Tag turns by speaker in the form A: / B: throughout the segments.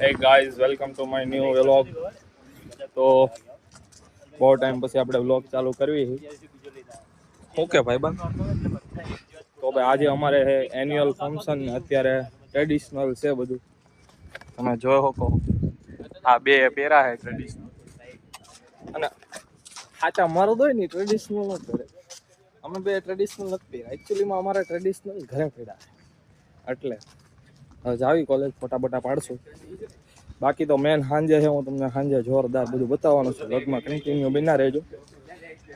A: Hey guys, welcome to my new vlog. તો બહુ time પછી આપણે વ્લોગ ચાલુ કરવી ઓકે ભાઈબંધ. તો ભાઈ આજે અમારે એન્યુઅલ ફંક્શન અત્યારે ટ્રેડિશનલ છે બધું તમે જોઈ શકો. આ બે પહેરા છે ટ્રેડિશનલ અને સાચા મારો દોય ને ટ્રેડિશનલ ન પહેરે. અમે બે ટ્રેડિશનલ નથી પહેર્યા. એકચ્યુઅલીમાં અમારે ટ્રેડિશનલ ઘરે પહેર્યા એટલે હવે જાવી કોલેજ ફોટા બોટા પાડશું. બાકી તો મેન સાંજે છે, હું તમને સાંજે જોરદાર બધું બતાવવાનું છું. વ્લોગમાં કન્ટિન્યુ બના રહેજો.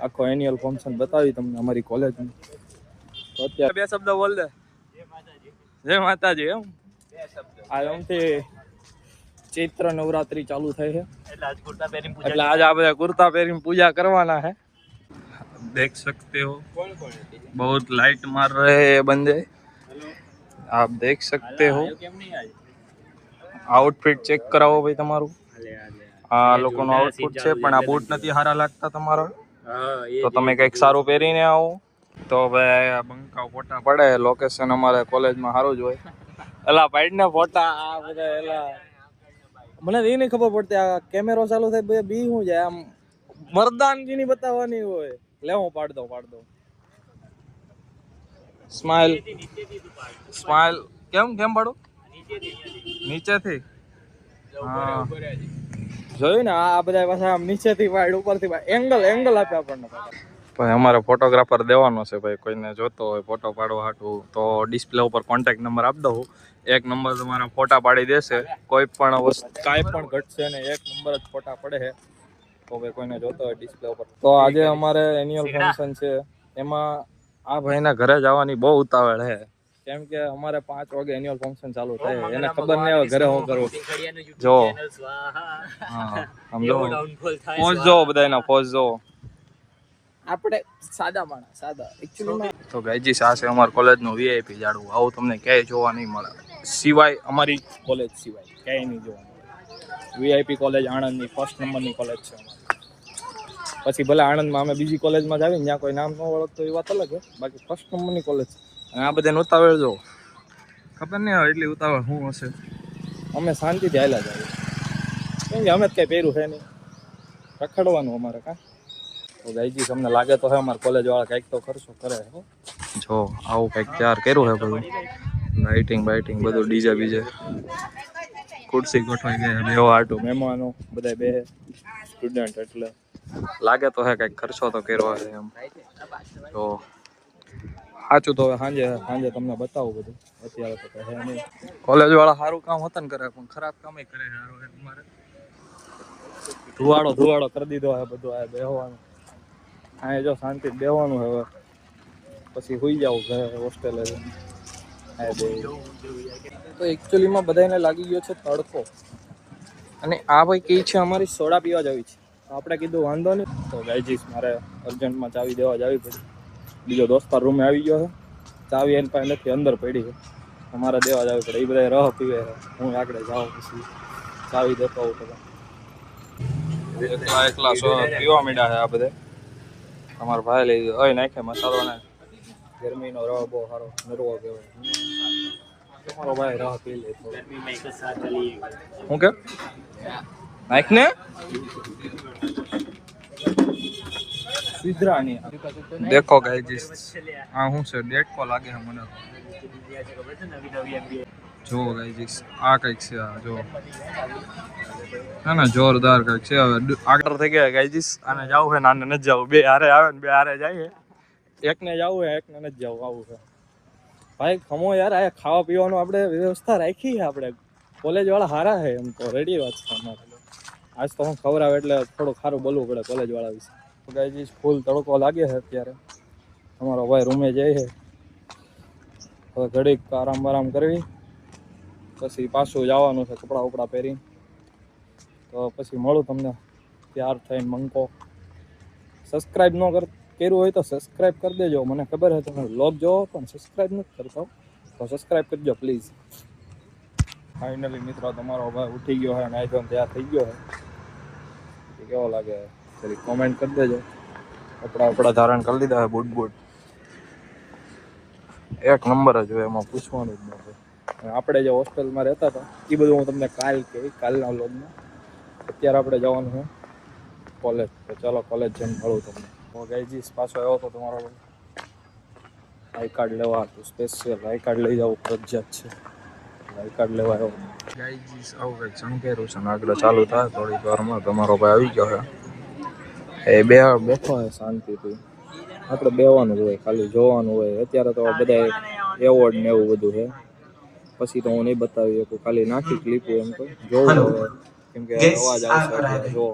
A: આખો એન્યુઅલ ફંક્શન બતાવી તમને અમારી કોલેજનું. તો અત્યારે બે શબ્દ બોલ દે. જય માતાજી. એમ આ એમથી ચૈત્ર નવરાત્રી ચાલુ થાય છે એટલે આજ આપણે કુર્તા પહેરીને પૂજા કરવાના है. देख सकते हो बहुत लाइट मार रहे हैं बंदे, आप देख सकते हो. આઉટફિટ ચેક કરાવો ભાઈ તમારું. આ લોકોનો આઉટફિટ છે પણ આ બૂટ નથી સારા લાગતા તમારા, તો તમે કંઈક સારું પહેરીને આવો. તો ભાઈ આ બંકા ફોટા પડે. લોકેશન અમારે કોલેજમાં સારું જ હોય. એલા પાઈડના ફોટા આ બધા એલા મને એ નહીં ખબર પડતી. આ કેમેરો ચાલુ થાય બે બી શું જાય આમ મરદાનગીની બતાવવાની હોય. લે હું પાડ દઉં. સ્માઈલ કેમ પાડું નીચેથી? હા જોયું ને આ બધા પાછા આમ નીચેથી પાડ ઉપરથી એંગલ આપે આપણને. ભાઈ અમારે ફોટોગ્રાફર દેવાનો છે ભાઈ. કોઈને જોતો હોય ફોટો પાડવા હાટું તો ડિસ્પ્લે ઉપર કોન્ટેક્ટ નંબર આપી દઉં. એક નંબર તમારા ફોટા પાડી દેશે. કોઈ પણ વસ્તુ કાંઈ પણ ઘટશે ને એક નંબર જ ફોટા પડે છે. તો ભાઈ કોઈને જોતો હોય ડિસ્પ્લે ઉપર. તો આજે અમારે એન્યુઅલ ફંક્શન છે, એમાં આ ભાઈના ઘરે જવાની બહુ ઉતાવળ છે. કેમ કે અમારે 5 વાગે એન્યુઅલ ફંક્શન ચાલુ થાય. એને ખબર નહીં આવે ઘરે શું કરવું. જો હા સમજો પોઝ જો બધાના પોઝ જો. આપણે સાદા માણસ સાદા એકચ્યુઅલી. તો ગાઈજી આ છે અમાર કોલેજનું વીઆઈપી જાડવું. આવું તમને ક્યાંય જોવા નહીં મળે, સિવાય અમારી કોલેજ સિવાય ક્યાંય નહીં જોવા મળે. વીઆઈપી કોલેજ આણંદની 1st નંબરની કોલેજ છે અમારી. પછી ભલે આણંદમાં અમે બીજી કોલેજમાં જ આવીને જ્યાં કોઈ નામ ન ઓળખતો એ વાત અલગ છે. બાકી 1st નંબરની કોલેજ. અને આ બધાને ઉતાવળ જો ખબર નહીં આવે એટલી ઉતાવળ શું હશે. અમે શાંતિથી હાલ્યા જાય કેમ કે અમે જ કંઈ પહેર્યું છે નહીં. રખડવાનું અમારે કાં. તો ગાઈજી તમને લાગે તો હે અમારે કોલેજ વાળા કંઈક તો ખર્ચો કરે. જો આવું કંઈક તૈયાર કર્યું છે બધું. લાઇટિંગ બાઇટિંગ બધું ડીજે બીજે. ખુરશી ગોઠવાઈ ગયા બેહો આટું. મહેમાનો બધા બે સ્ટુડન્ટ એટલે લાગે તો હે કંઈક ખર્ચો તો કર્યો છે એમ. તો સાચું તો હવે સાંજે તમને બતાવું બધું. અત્યારે તો કહે નહીં. કોલેજ વાળા સારું કામ હોતા ને કરે પણ ખરાબ કામ કરે છે. અમારે ધુવાડો કરી દીધો હે બધું. આ બેહવાનું અહીંયા જો શાંતિ બેહવાનું હવે. પછી સુઈ જાવ ઘરે હોસ્ટેલે. તો એકચ્યુઅલીમાં બધાને લાગી ગયો છે તડકો. અને આ ભાઈ કઈ છે અમારી સોડા પીવા જવી છે. આપણે કીધું વાંધો નહીં. તો ગાઈજીસ મારે અર્જન્ટમાં ચાવી દેવા જવી પડી. બીજો દોસ્તાર રૂમે આવી ગયો છે. ચાવી એની પાસે નથી, અંદર પડી છે. અમારે દેવા જવી પડે. એ બધા રહ પીવે છે. હું આગળ જાઉં પછી ચાવી દેતો આવું બધા. એકલા પીવા માંડ્યા છે આ બધા. અમારો ભાઈ લઈ ગયો હોય નાખે મસાલો ને. ગરમીનો રહ બહુ સારો નરવો કહેવાય. તમારો ભાઈ રહ પી લે. શું કે નાખ ને સિદ્રાની. દેખો ગાઈજીસ આ શું છે ડેટકો લાગે છે મને. જો ગાઈજીસ આ કંઈક છે. આ જો ના જોરદાર કંઈક છે. હવે આગળ થઈ ગયા ગાઈજીસ. આને જવું છે ને આને નથી જવું. બે હારે આવે ને બે હારે જાય. એકને જવું છે એકને નથી જવું. આવું છે ભાઈ. ખમો યાર આ ખાવા પીવાનું આપણે વ્યવસ્થા રાખી છે. આપણે કોલેજ વાળા સારા છે એમ તો રેડી વાત છે અમારે. આજ તો હું ખવડાવે એટલે થોડું સારું બોલવું પડે કોલેજ વાળા વિશે. ગાઈજીસ ફૂલ તડકો લાગે છે અત્યારે. અમારો ભાઈ રૂમે જાય છે. હવે ઘડીક આરામ કરવી પછી પાછું જવાનું છે કપડાં ઉપડા પહેરી. તો પછી મળું તમને તૈયાર થઈને મંકો. સબસ્ક્રાઈબ ન કર્યું હોય તો સબસ્ક્રાઈબ કરી દેજો. મને ખબર છે તમે વ્લોગ જોવો પણ સબસ્ક્રાઈબ નથી કરતા, તો સબસ્ક્રાઈબ કરજો પ્લીઝ. ફાઇનલી મિત્રો તમારો ભાઈ ઉઠી ગયો છે. નાઈ ધોઈને તૈયાર થઈ ગયો છે. કેવો લાગે જરી કોમેન્ટ કરી દેજો. કપડા ધારણ કરી લીધા છે. બૂટ એક નંબર જ હોય, એમાં પૂછવાનું જ નથી. આપણે જે હોસ્ટેલમાં રહેતા હતા એ બધું હું તમને કાલના વ્લોગમાં. અત્યારે આપણે જવાનું છે કોલેજ. તો ચાલો કોલેજ જઈને મળું તમને. હું ગાઈજીસ પાછો આવ્યો તો તમારો આઈ કાર્ડ લેવા હતું. સ્પેશિયલ આઈ કાર્ડ લઈ જવું ફરજિયાત છે. આઈ કાર્ડ લેવા આવ્યો. ગાઈજીસ આવું કંઈક સંકેરું છે. આગળ ચાલુ થાય થોડીક વારમાં. તમારો ભાઈ આવી ગયો છે. એ બેઠો હોય શાંતિથી. આપણે બેવાનું જ હોય, ખાલી જોવાનું હોય. અત્યારે તો બધા એવોર્ડ ને એવું બધું છે. પછી તો હું નહીં બતાવી શકું, ખાલી નાખી ક્લિપ એમ તો જોવું હવે, કેમ કે અવાજ આવશે એટલે જો.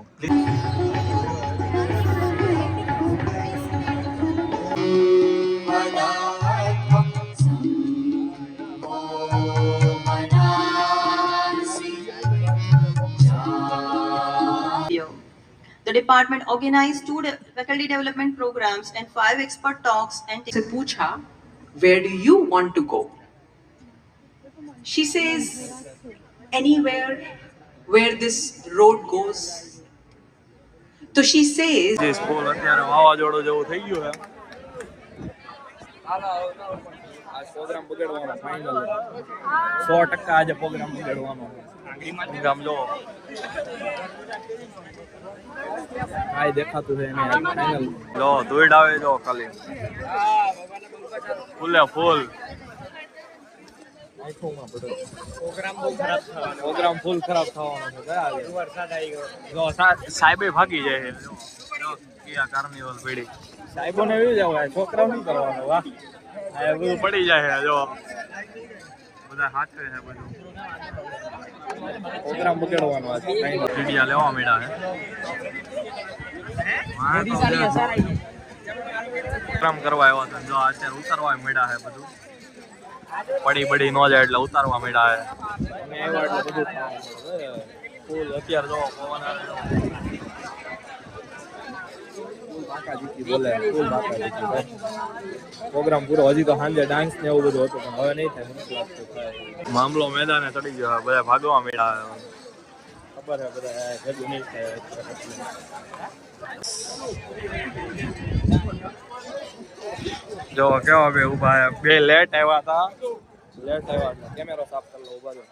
B: The department organized 2 faculty development programs and 5 expert talks and
C: से पूछा, where do you want to go? She says, anywhere where this road goes. So she says,
A: જે સ્કૂલ અત્યારે વાવાઝોડું જેવું થઈ ગયું છે. આ પ્રોગ્રામ બગાડવાનો ફાઇનલ 100% આજે પ્રોગ્રામ બગાડવાનો. ગામ જો કાઈ દેખાતું છે એને ફાઇનલ જો ધૂળ આવે જો ખાલી ફૂલે ફૂલ આંખોમાં બધો પ્રોગ્રામ ફૂલ ખરાબ થવાનો છે. વરસાદ આવી ગયો જો સાહેબે ભાગી જાય છે. જો કિયા કાર્નિવલ પડી સાહેબોને એવી જ આવે, છોકરાઓ નહીં કરવાનો. વાહ આ બધું પડી જાય છે. જો બધા હાથે છે બધું પ્રોગ્રામ બગાડવાનો આ ટીડિયા લેવા મળ્યા છે. પ્રોગ્રામ કરવા આવ્યા હતા. જો અત્યારે ઉતારવા મળ્યા છે બધું. પડી ન જાય એટલે ઉતારવા મળ્યા છે. ફૂલ અત્યારે જો પવન આવે. પ્રોગ્રામ પૂરો. હજી તો સાંજે ડાન્સ ને એવું બધું હતું, પણ હવે નહીં થાય. મને લાગતું થાય મામલો મેદાને ચડી ગયો. બધા ભાગવા મળ્યા. ખબર છે બધા ભેગું નહીં થાય. જો કેવા બે ઉભા બે લેટ આવ્યા હતા. કેમેરો સાફ કરી લો. ઉભા જો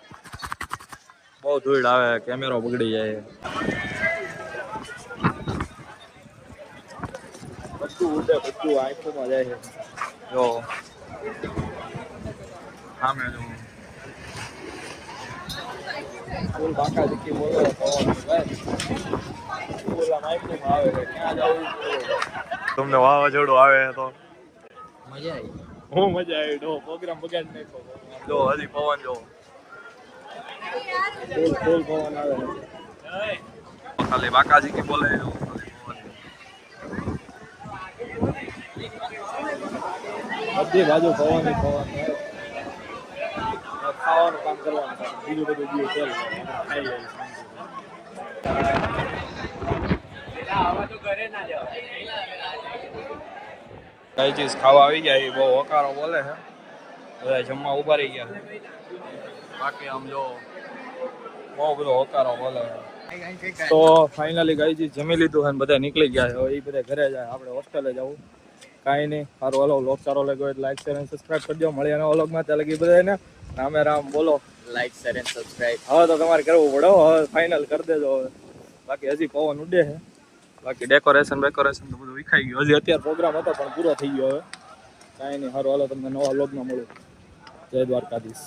A: બહુ ધૂળ આવે, કેમેરો બગડી જાય. બધું ઉડે, બધું આંખોમાં જાય છે. જો સામે જો ફૂલ બાકા જીકી બોલે પવન ફૂલ આંખોમાં આવે છે. ક્યાં જવું તમને વાવાઝોડું આવે તો મજા આવી. હું મજા આવી. જો પ્રોગ્રામ બગાડી નાખ્યો. જો હજી પવન જો ફૂલ પવન આવે. ખાલી બાકા જીકી બોલે બધી બાજુ પવન પવન. ખાવાનું કામ કરવાનું, બીજું બધું બીજું ચાલે ખાઈ જાય. કઈ ચીજ ખાવા આવી ગયા એ બહુ હકારો બોલે છે. બધા જમવા ઉભા રહી ગયા છે. બાકી આમ જો બહુ બધો હકારો બોલે છે. તો ફાઇનલી ગાઈજી જમી લીધું છે ને બધા નીકળી ગયા છે. એ બધા ઘરે જાય, આપણે હોસ્ટેલે જવું. કાંઈ નહીં. સારું હાલો, વ્લોગ સારો લાગ્યો એટલે લાઈક શેર અને સબસ્ક્રાઈબ કરજો. મળીએ નવા વ્લોગમાં. ત્યાં લગી બધાને રામે રામ બોલો. લાઈક શેર અને સબસ્ક્રાઈબ હવે તો તમારે કરવું પડે. હવે ફાઇનલ કરી દેજો. હવે બાકી હજી પવન ઉડે છે. બાકી ડેકોરેશન તો બધું વિખાઈ ગયું. હજી અત્યારે પ્રોગ્રામ હતો પણ પૂરો થઈ ગયો. હવે કાંઈ નહીં. સારું હાલો, તમને નવા વ્લોગમાં મળું. જય દ્વારકાધીશ.